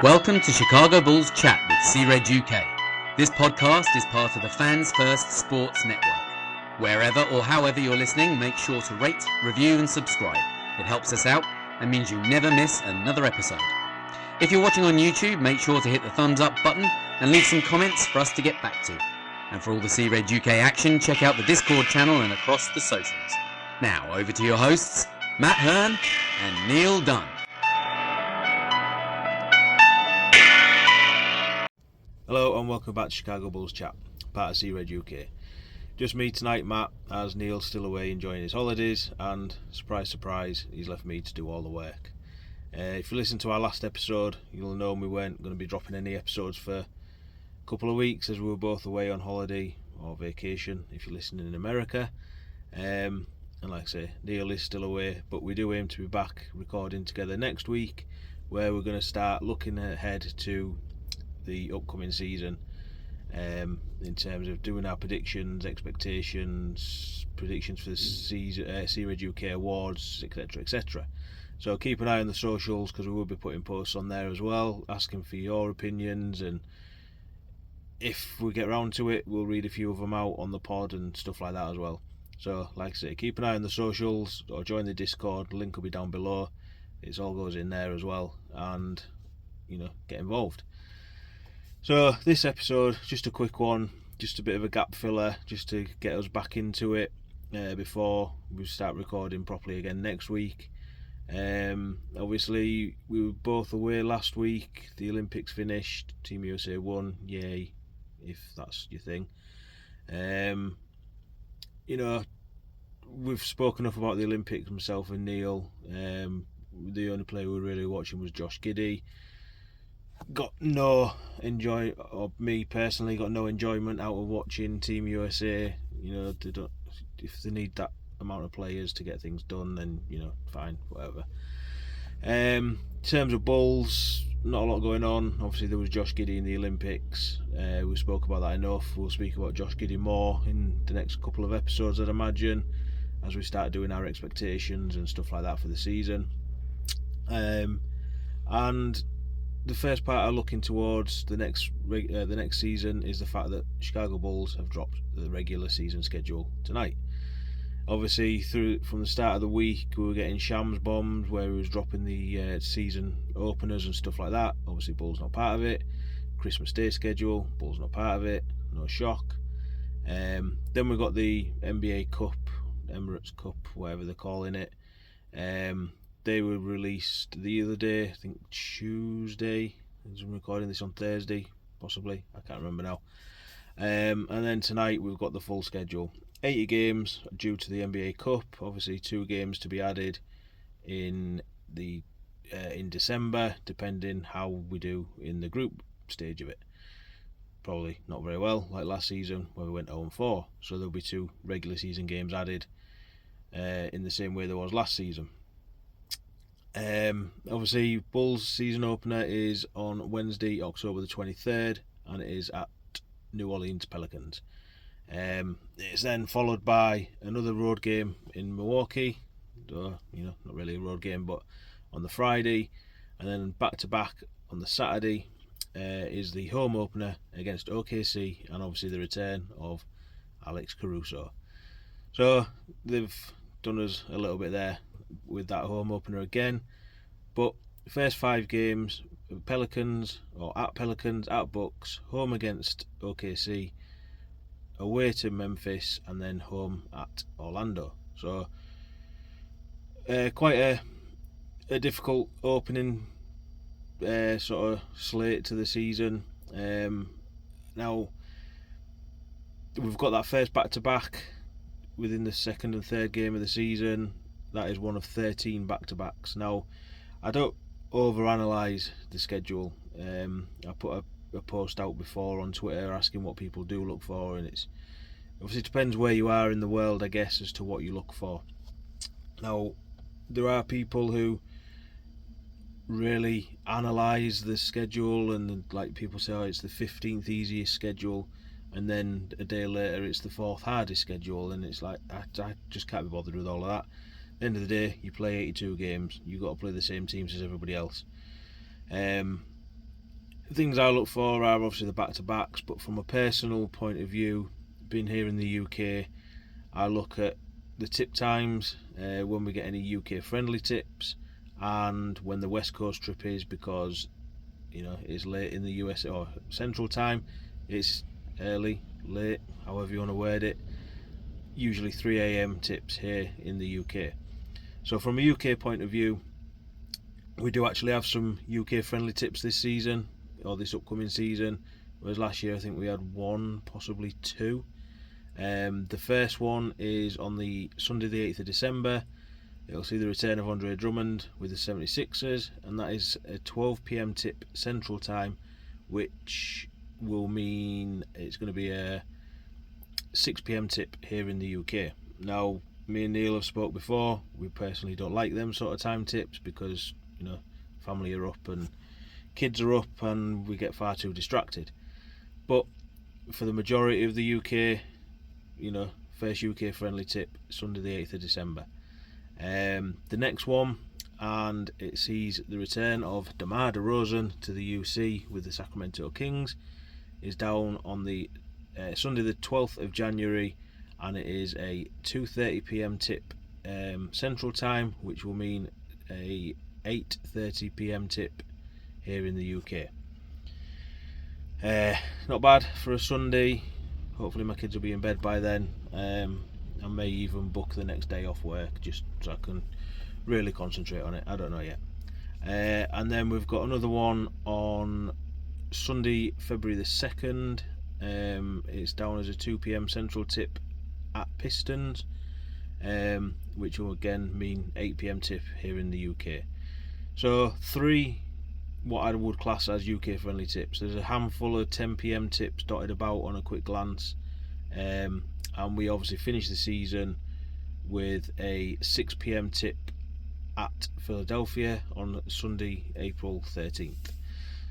Welcome to Chicago Bulls Chat with C-Red UK. This podcast is part of the Fans First Sports Network. Wherever or however you're listening, make sure to rate, review and subscribe. It helps us out and means you never miss another episode. If you're watching on YouTube, make sure to hit the thumbs up button and leave some comments for us to get back to. And for all the C-Red UK action, check out the Discord channel and across the socials. Now, over to your hosts, Matt Hearn and Neil Dunn. Hello and welcome back to Chicago Bulls Chat, part of C-Red UK. Just me tonight, Matt, as Neil's still away enjoying his holidays, and surprise, surprise, he's left me to do all the work. If you listen to our last episode, you'll know we weren't going to be dropping any episodes for a couple of weeks as we were both away on holiday or vacation, if you're listening in America. And like I say, Neil is still away, but we do aim to be back recording together next week, where we're going to start looking ahead to the upcoming season in terms of doing our predictions, expectations, predictions for the season, C-Red UK awards, etc, etc. So keep an eye on the socials, because we will be putting posts on there as well, asking for your opinions, and if we get round to it, we'll read a few of them out on the pod and stuff like that as well. So like I say, keep an eye on the socials or join the Discord, the link will be down below. It all goes in there as well, and get involved. So this episode, just a quick one, just a bit of a gap filler, just to get us back into it before we start recording properly again next week. Obviously, we were both away last week. The Olympics finished, Team USA won, yay, if that's your thing. We've spoken enough about the Olympics, myself and Neil. The only player we were really watching was Josh Giddey. Me personally got no enjoyment out of watching Team USA. If they need that amount of players to get things done, then fine, whatever. In terms of Bulls, not a lot going on. Obviously there was Josh Giddey in the Olympics. We spoke about that enough. We'll speak about Josh Giddey more in the next couple of episodes, I'd imagine, as we start doing our expectations and stuff like that for the season. And the first part of looking towards the next season is the fact that Chicago Bulls have dropped the regular season schedule tonight. Obviously, from the start of the week, we were getting shams bombs where we was dropping the season openers and stuff like that. Obviously, Bulls not part of it. Christmas Day schedule, Bulls not part of it. No shock. Then we got the NBA Cup, Emirates Cup, whatever they're calling it. They were released the other day, I think Tuesday. I'm recording this on Thursday, possibly. I can't remember now. And then tonight we've got the full schedule. 80 games due to the NBA Cup. Obviously 2 games to be added in December, depending how we do in the group stage of it. Probably not very well, like last season where we went 0-4. So there'll be 2 regular season games added in the same way there was last season. Obviously, Bulls season opener is on Wednesday, October the 23rd, and it is at New Orleans Pelicans. It's then followed by another road game in Milwaukee, not really a road game, but on the Friday, and then back to back on the Saturday is the home opener against OKC, and obviously the return of Alex Caruso. So they've done us a little bit there with that home opener again, but the first 5 games, Pelicans, at Bucks, home against OKC, away to Memphis, and then home at Orlando. So quite a difficult opening sort of slate to the season. Now we've got that first back-to-back within the second and third game of the season. That is one of 13 back-to-backs. Now, I don't overanalyze the schedule. I put a post out before on Twitter asking what people do look for, and it's obviously depends where you are in the world, I guess, as to what you look for. Now, there are people who really analyze the schedule, and like people say, it's the 15th easiest schedule, and then a day later it's the 4th hardest schedule, and it's like I just can't be bothered with all of that. At the end of the day, you play 82 games, you've got to play the same teams as everybody else. things I look for are obviously the back-to-backs, but from a personal point of view, being here in the UK, I look at the tip times, when we get any UK friendly tips, and when the West Coast trip is, because it's late in the US or Central Time. It's early, late, however you want to word it. Usually 3 a.m. tips here in the UK. So from a UK point of view, we do actually have some UK friendly tips this season, or this upcoming season, whereas last year I think we had one, possibly two. The first one is on the Sunday the 8th of December. It'll see the return of Andre Drummond with the 76ers, and that is a 12 p.m. tip Central Time, which will mean it's going to be a 6 p.m. tip here in the UK. Now, me and Neil have spoke before. We personally don't like them sort of time tips because family are up and kids are up, and we get far too distracted. But for the majority of the UK, first UK friendly tip, Sunday the 8th of December. The next one, and it sees the return of DeMar DeRozan to the UC with the Sacramento Kings, is down on the Sunday the 12th of January, and it is a 2:30 p.m. tip Central Time, which will mean a 8:30 p.m. tip here in the UK. Not bad for a Sunday. Hopefully my kids will be in bed by then. I may even book the next day off work just so I can really concentrate on it. I don't know yet. And then we've got another one on Sunday, February the 2nd. It's down as a 2 p.m. Central tip at Pistons, which will again mean 8 p.m. tip here in the UK. So 3 what I would class as UK friendly tips. There's a handful of 10 p.m. tips dotted about on a quick glance, and we obviously finish the season with a 6 p.m. tip at Philadelphia on Sunday, April 13th.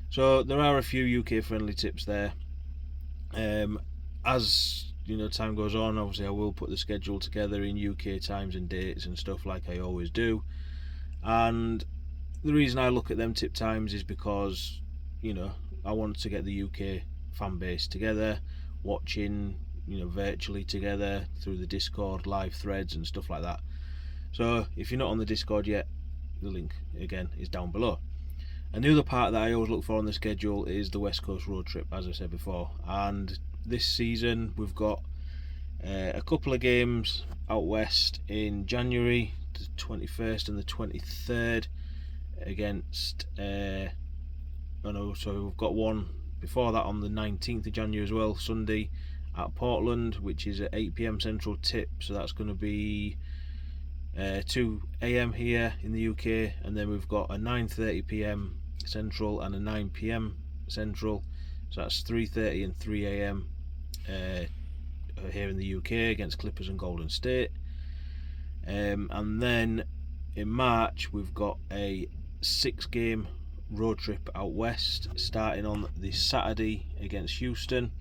So there are a few UK friendly tips there. As time goes on, obviously I will put the schedule together in UK times and dates and stuff like I always do. And the reason I look at them tip times is because I want to get the UK fan base together, watching virtually together through the Discord live threads and stuff like that. So if you're not on the Discord yet, the link again is down below. And the other part that I always look for on the schedule is the West Coast road trip, as I said before. And this season we've got a couple of games out west in January, the 21st and the 23rd, against so we've got one before that on the 19th of January as well, Sunday at Portland, which is at 8 p.m. Central tip, so that's going to be 2 a.m. here in the UK. And then we've got a 9:30 p.m. Central and a 9 p.m. Central, so that's 3:30 and 3 a.m. Here in the UK against Clippers and Golden State. And then in March we've got a 6-game road trip out west, starting on the Saturday against Houston,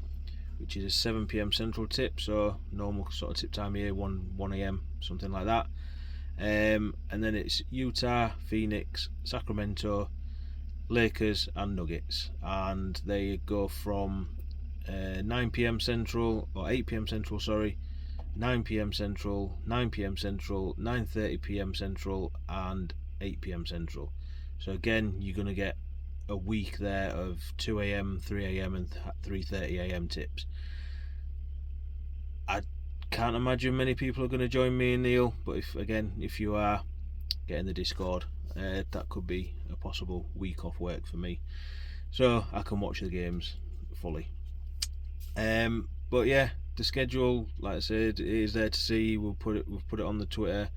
which is a 7 p.m. Central tip, so normal sort of tip time here, 1 a.m. something like that. And then it's Utah, Phoenix, Sacramento, Lakers and Nuggets, and they go from 9 p.m. Central, or 8 p.m. Central, sorry, 9 p.m. Central, 9 p.m. Central, 9:30 p.m. Central and 8 p.m. Central. So again, you're going to get a week there of 2 a.m, 3 a.m and 3:30 a.m. tips. I can't imagine many people are going to join me and Neil, but if you are, get in the Discord. That could be a possible week off work for me, so I can watch the games fully. But yeah, the schedule, like I said, it is there to see. We've put it on the Twitter.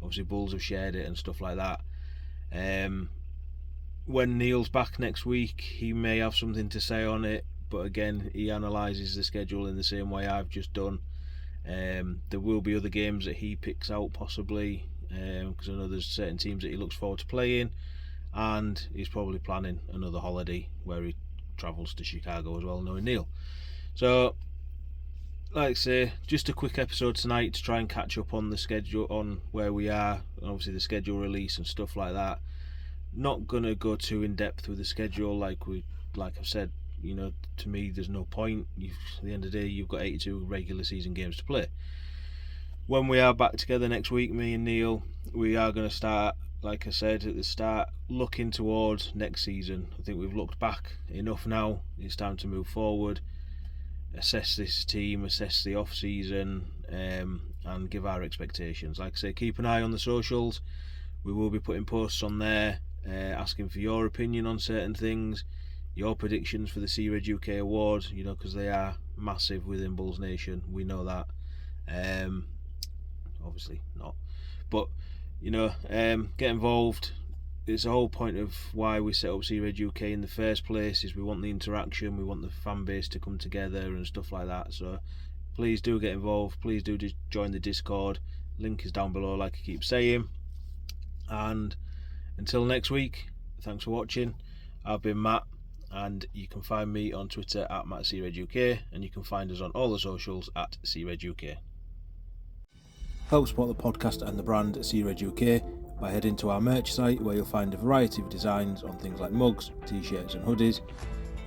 Obviously Bulls have shared it and stuff like that. When Neil's back next week, he may have something to say on it, but again, he analyses the schedule in the same way I've just done. There will be other games that he picks out possibly, because I know there's certain teams that he looks forward to playing, and he's probably planning another holiday where he travels to Chicago as well, knowing Neil. So, like I say, just a quick episode tonight to try and catch up on the schedule, on where we are, and obviously the schedule release and stuff like that. Not gonna go too in depth with the schedule like we like I've said, to me there's no point. At the end of the day, you've got 82 regular season games to play. When we are back together next week, me and Neil, we are going to start, like I said at the start, looking towards next season. I think we've looked back enough now. It's time to move forward, assess this team, assess the off-season, and give our expectations. Like I say, keep an eye on the socials. We will be putting posts on there, asking for your opinion on certain things, your predictions for the Sea Red UK Awards, because they are massive within Bulls Nation. We know that. Obviously not, but get involved. It's the whole point of why we set up Sea Red UK in the first place, is we want the interaction, we want the fan base to come together and stuff like that. So please do get involved, please do join the Discord. Link is down below, like I keep saying. And until next week, thanks for watching. I've been Matt, and you can find me on Twitter at MattSeaRedUK, and you can find us on all the socials at SeaRedUK. Help support the podcast and the brand Sea Red UK by heading to our merch site, where you'll find a variety of designs on things like mugs, t-shirts and hoodies,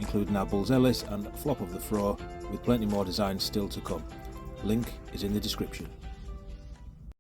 including our Bulls Ellis and Flop of the Fro, with plenty more designs still to come. Link is in the description.